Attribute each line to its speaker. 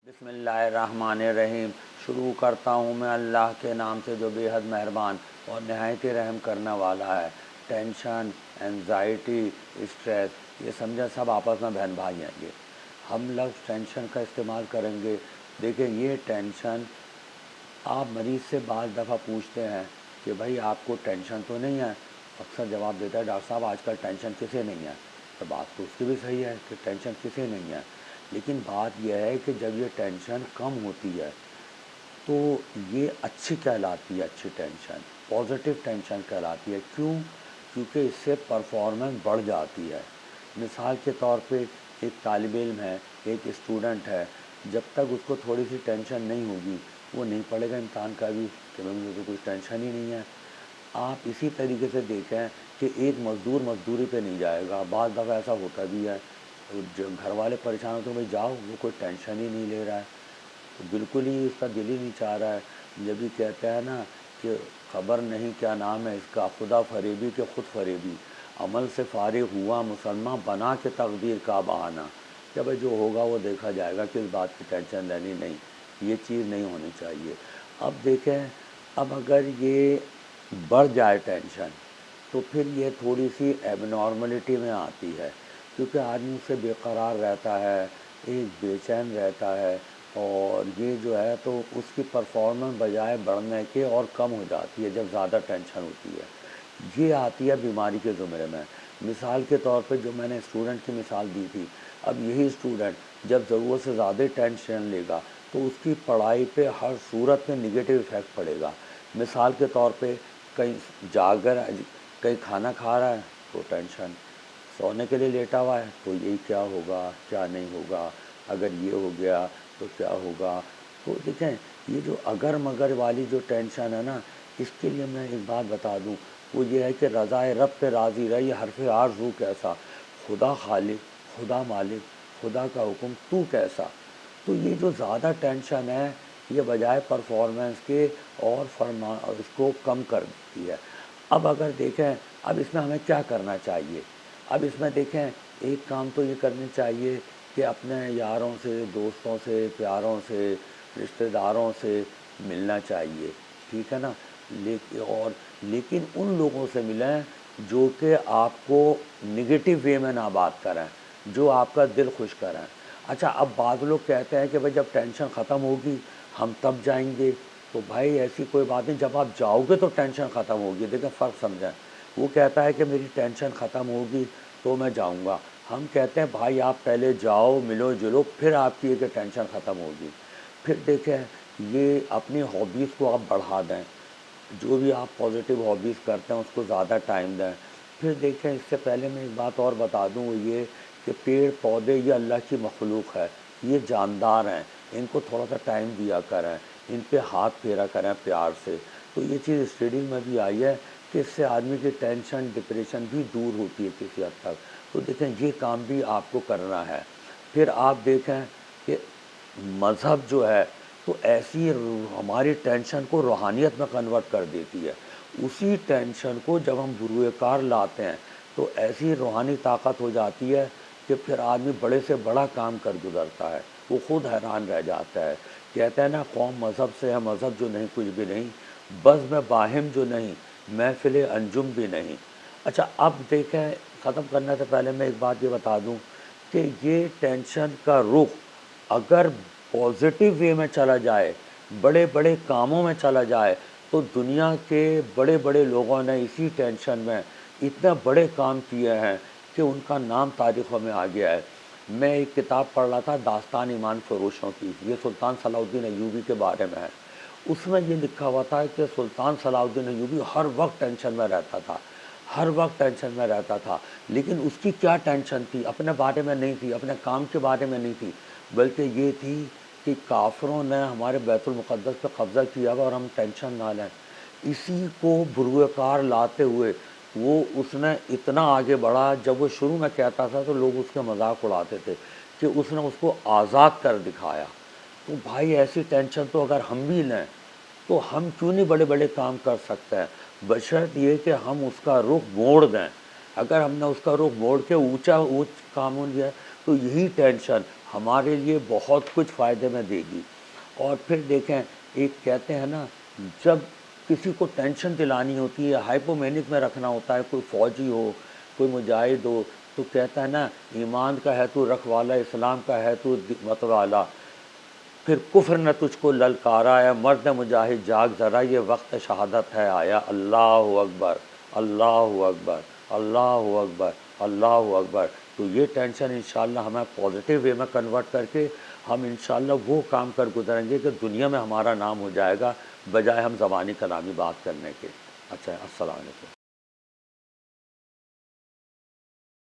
Speaker 1: بسم اللہ الرحمن الرحیم۔ شروع کرتا ہوں میں اللہ کے نام سے جو بے حد مہربان اور نہایت ہی رحم کرنے والا ہے۔ ٹینشن، انزائٹی، اسٹریس، یہ سمجھیں سب آپس میں بہن بھائی ہیں۔ یہ ہم لفظ ٹینشن کا استعمال کریں گے۔ دیکھیں یہ ٹینشن، آپ مریض سے بعض دفعہ پوچھتے ہیں کہ بھائی آپ کو ٹینشن تو نہیں ہے؟ اکثر جواب دیتا ہے ڈاکٹر صاحب آج کل ٹینشن کسے نہیں ہے؟ تو بات تو اس کی بھی صحیح ہے کہ ٹینشن کسے نہیں ہے، لیکن بات یہ ہے کہ جب یہ ٹینشن کم ہوتی ہے تو یہ اچھی کہلاتی ہے، اچھی ٹینشن، پازیٹیو ٹینشن کہلاتی ہے۔ کیونکہ اس سے پرفارمنس بڑھ جاتی ہے۔ مثال کے طور پہ ایک طالب علم ہے، ایک اسٹوڈنٹ ہے، جب تک اس کو تھوڑی سی ٹینشن نہیں ہوگی وہ نہیں پڑھے گا امتحان کا بھی، کہ مجھے تو کوئی ٹینشن ہی نہیں ہے۔ آپ اسی طریقے سے دیکھیں کہ ایک مزدور مزدوری پہ نہیں جائے گا، بعض دفعہ ایسا ہوتا بھی ہے، جو گھر والے پریشان ہوتے ہیں بھائی جاؤ، وہ کوئی ٹینشن ہی نہیں لے رہا ہے، تو بالکل ہی اس کا دل ہی نہیں چاہ رہا ہے۔ جب بھی کہتے ہیں نا کہ خبر نہیں کیا نام ہے اس کا، خدا فریبی کہ خود فریبی، عمل سے فارغ ہوا مسلمان بنا کے تقدیر کا بہانہ، کہ بھائی جو ہوگا وہ دیکھا جائے گا، کس بات کی ٹینشن لینی نہیں، یہ چیز نہیں ہونی چاہیے۔ اب دیکھیں، اب اگر یہ بڑھ جائے ٹینشن تو پھر یہ تھوڑی سی ایب نارملٹی میں آتی ہے، کیونکہ آدمی اس سے بے قرار رہتا ہے، ایک بے چین رہتا ہے، اور یہ جو ہے تو اس کی پرفارمنس بجائے بڑھنے کے اور کم ہو جاتی ہے جب زیادہ ٹینشن ہوتی ہے۔ یہ آتی ہے بیماری کے زمرے میں۔ مثال کے طور پہ جو میں نے اسٹوڈنٹ کی مثال دی تھی، اب یہی اسٹوڈنٹ جب ضرورت سے زیادہ ٹینشن لے گا تو اس کی پڑھائی پہ ہر صورت میں نگیٹو ایفیکٹ پڑے گا۔ مثال کے طور پہ کہیں جاگ کر کہیں کھانا کھا رہا ہے تو ٹینشن، سونے کے لیے لیٹا ہوا ہے تو یہی کیا ہوگا کیا نہیں ہوگا، اگر یہ ہو گیا تو کیا ہوگا۔ تو دیکھیں یہ جو اگر مگر والی جو ٹینشن ہے نا، اس کے لیے میں ایک بات بتا دوں، وہ یہ ہے کہ رضائے رب پہ راضی رہ، یہ حرف آرزو کیسا، خدا خالق، خدا مالک، خدا کا حکم تو کیسا۔ تو یہ جو زیادہ ٹینشن ہے یہ بجائے پرفارمنس کے اور اس کو کم کر دیتی ہے۔ اب اگر دیکھیں اب اس میں ہمیں کیا کرنا چاہیے، اب اس میں دیکھیں ایک کام تو یہ کرنی چاہیے کہ اپنے یاروں سے، دوستوں سے، پیاروں سے، رشتہ داروں سے ملنا چاہیے، ٹھیک ہے نا، لیکن ان لوگوں سے ملیں جو کہ آپ کو نگیٹو وے میں نہ بات کریں، جو آپ کا دل خوش کریں۔ اچھا اب بعض لوگ کہتے ہیں کہ بھائی جب ٹینشن ختم ہوگی ہم تب جائیں گے، تو بھائی ایسی کوئی بات نہیں، جب آپ جاؤ گے تو ٹینشن ختم ہوگی۔ دیکھیں فرق سمجھیں، وہ کہتا ہے کہ میری ٹینشن ختم ہوگی تو میں جاؤں گا، ہم کہتے ہیں بھائی آپ پہلے جاؤ، ملو جلو، پھر آپ کی کہ ٹینشن ختم ہوگی۔ پھر دیکھیں یہ اپنی ہابیز کو آپ بڑھا دیں، جو بھی آپ پازیٹیو ہابیز کرتے ہیں اس کو زیادہ ٹائم دیں۔ پھر دیکھیں اس سے پہلے میں ایک بات اور بتا دوں، وہ یہ کہ پیڑ پودے یہ اللہ کی مخلوق ہے، یہ جاندار ہیں، ان کو تھوڑا سا ٹائم دیا کریں، ان پہ ہاتھ پھیرا کریں پیار سے۔ تو یہ چیز اسٹڈی میں بھی آئی ہے کہ اس سے آدمی کی ٹینشن ڈپریشن بھی دور ہوتی ہے کسی حد تک۔ تو دیکھیں یہ کام بھی آپ کو کرنا ہے۔ پھر آپ دیکھیں کہ مذہب جو ہے تو ایسی ہماری ٹینشن کو روحانیت میں کنورٹ کر دیتی ہے۔ اسی ٹینشن کو جب ہم بروئے کار لاتے ہیں تو ایسی روحانی طاقت ہو جاتی ہے کہ پھر آدمی بڑے سے بڑا کام کر گزرتا ہے، وہ خود حیران رہ جاتا ہے۔ کہتے ہیں نا قوم مذہب سے ہے، مذہب جو نہیں کچھ بھی نہیں، بزم باہم جو نہیں، محفل انجم بھی نہیں۔ اچھا اب دیکھیں ختم کرنے سے پہلے میں ایک بات یہ بتا دوں کہ یہ ٹینشن کا رخ اگر پازیٹیو وے میں چلا جائے، بڑے بڑے کاموں میں چلا جائے، تو دنیا کے بڑے بڑے لوگوں نے اسی ٹینشن میں اتنے بڑے کام کیے ہیں کہ ان کا نام تاریخوں میں آ گیا ہے۔ میں ایک کتاب پڑھ رہا تھا داستان ایمان فروشوں کی، یہ سلطان صلاح الدین ایوبی کے بارے میں ہے۔ اس میں یہ لکھا ہوا تھا کہ سلطان صلاح الدین ایوبی ہر وقت ٹینشن میں رہتا تھا، ہر وقت ٹینشن میں رہتا تھا، لیکن اس کی کیا ٹینشن تھی؟ اپنے بارے میں نہیں تھی، اپنے کام کے بارے میں نہیں تھی، بلکہ یہ تھی کہ کافروں نے ہمارے بیت المقدس پہ قبضہ کیا ہوا اور ہم ٹینشن نہ لیں۔ اسی کو بروئے کار لاتے ہوئے وہ اس نے اتنا آگے بڑھا، جب وہ شروع میں کہتا تھا تو لوگ اس کے مذاق اڑاتے تھے کہ اس نے اس کو آزاد کر دکھایا۔ تو بھائی ایسی ٹینشن تو اگر ہم بھی لیں تو ہم کیوں نہیں بڑے بڑے کام کر سکتے ہیں، بشرط یہ کہ ہم اس کا رخ موڑ دیں۔ اگر ہم نے اس کا رخ موڑ کے اونچ کاموں لیا تو یہی ٹینشن ہمارے لیے بہت کچھ فائدے میں دے گی۔ اور پھر دیکھیں، ایک کہتے ہیں نا، جب کسی کو ٹینشن دلانی ہوتی ہے، ہائپومینک میں رکھنا ہوتا ہے، کوئی فوجی ہو، کوئی مجاہد ہو، تو کہتا ہے نا، ایمان کا ہے تو رکھوالا، اسلام کا ہے تو متوالا، پھر کفر نہ تجھ کو للکارا ہے، مرد مجاہد جاگ ذرا، یہ وقت شہادت ہے آیا، اللہ اکبر، اللہ اکبر، اللہ اکبر، اللہ اکبر۔ تو یہ ٹینشن انشاءاللہ ہمیں پازیٹیو وے میں کنورٹ کر کے ہم انشاءاللہ وہ کام کر گزریں گے کہ دنیا میں ہمارا نام ہو جائے گا، بجائے ہم زبانی کلامی بات کرنے کے۔ اچھا، السلام علیکم۔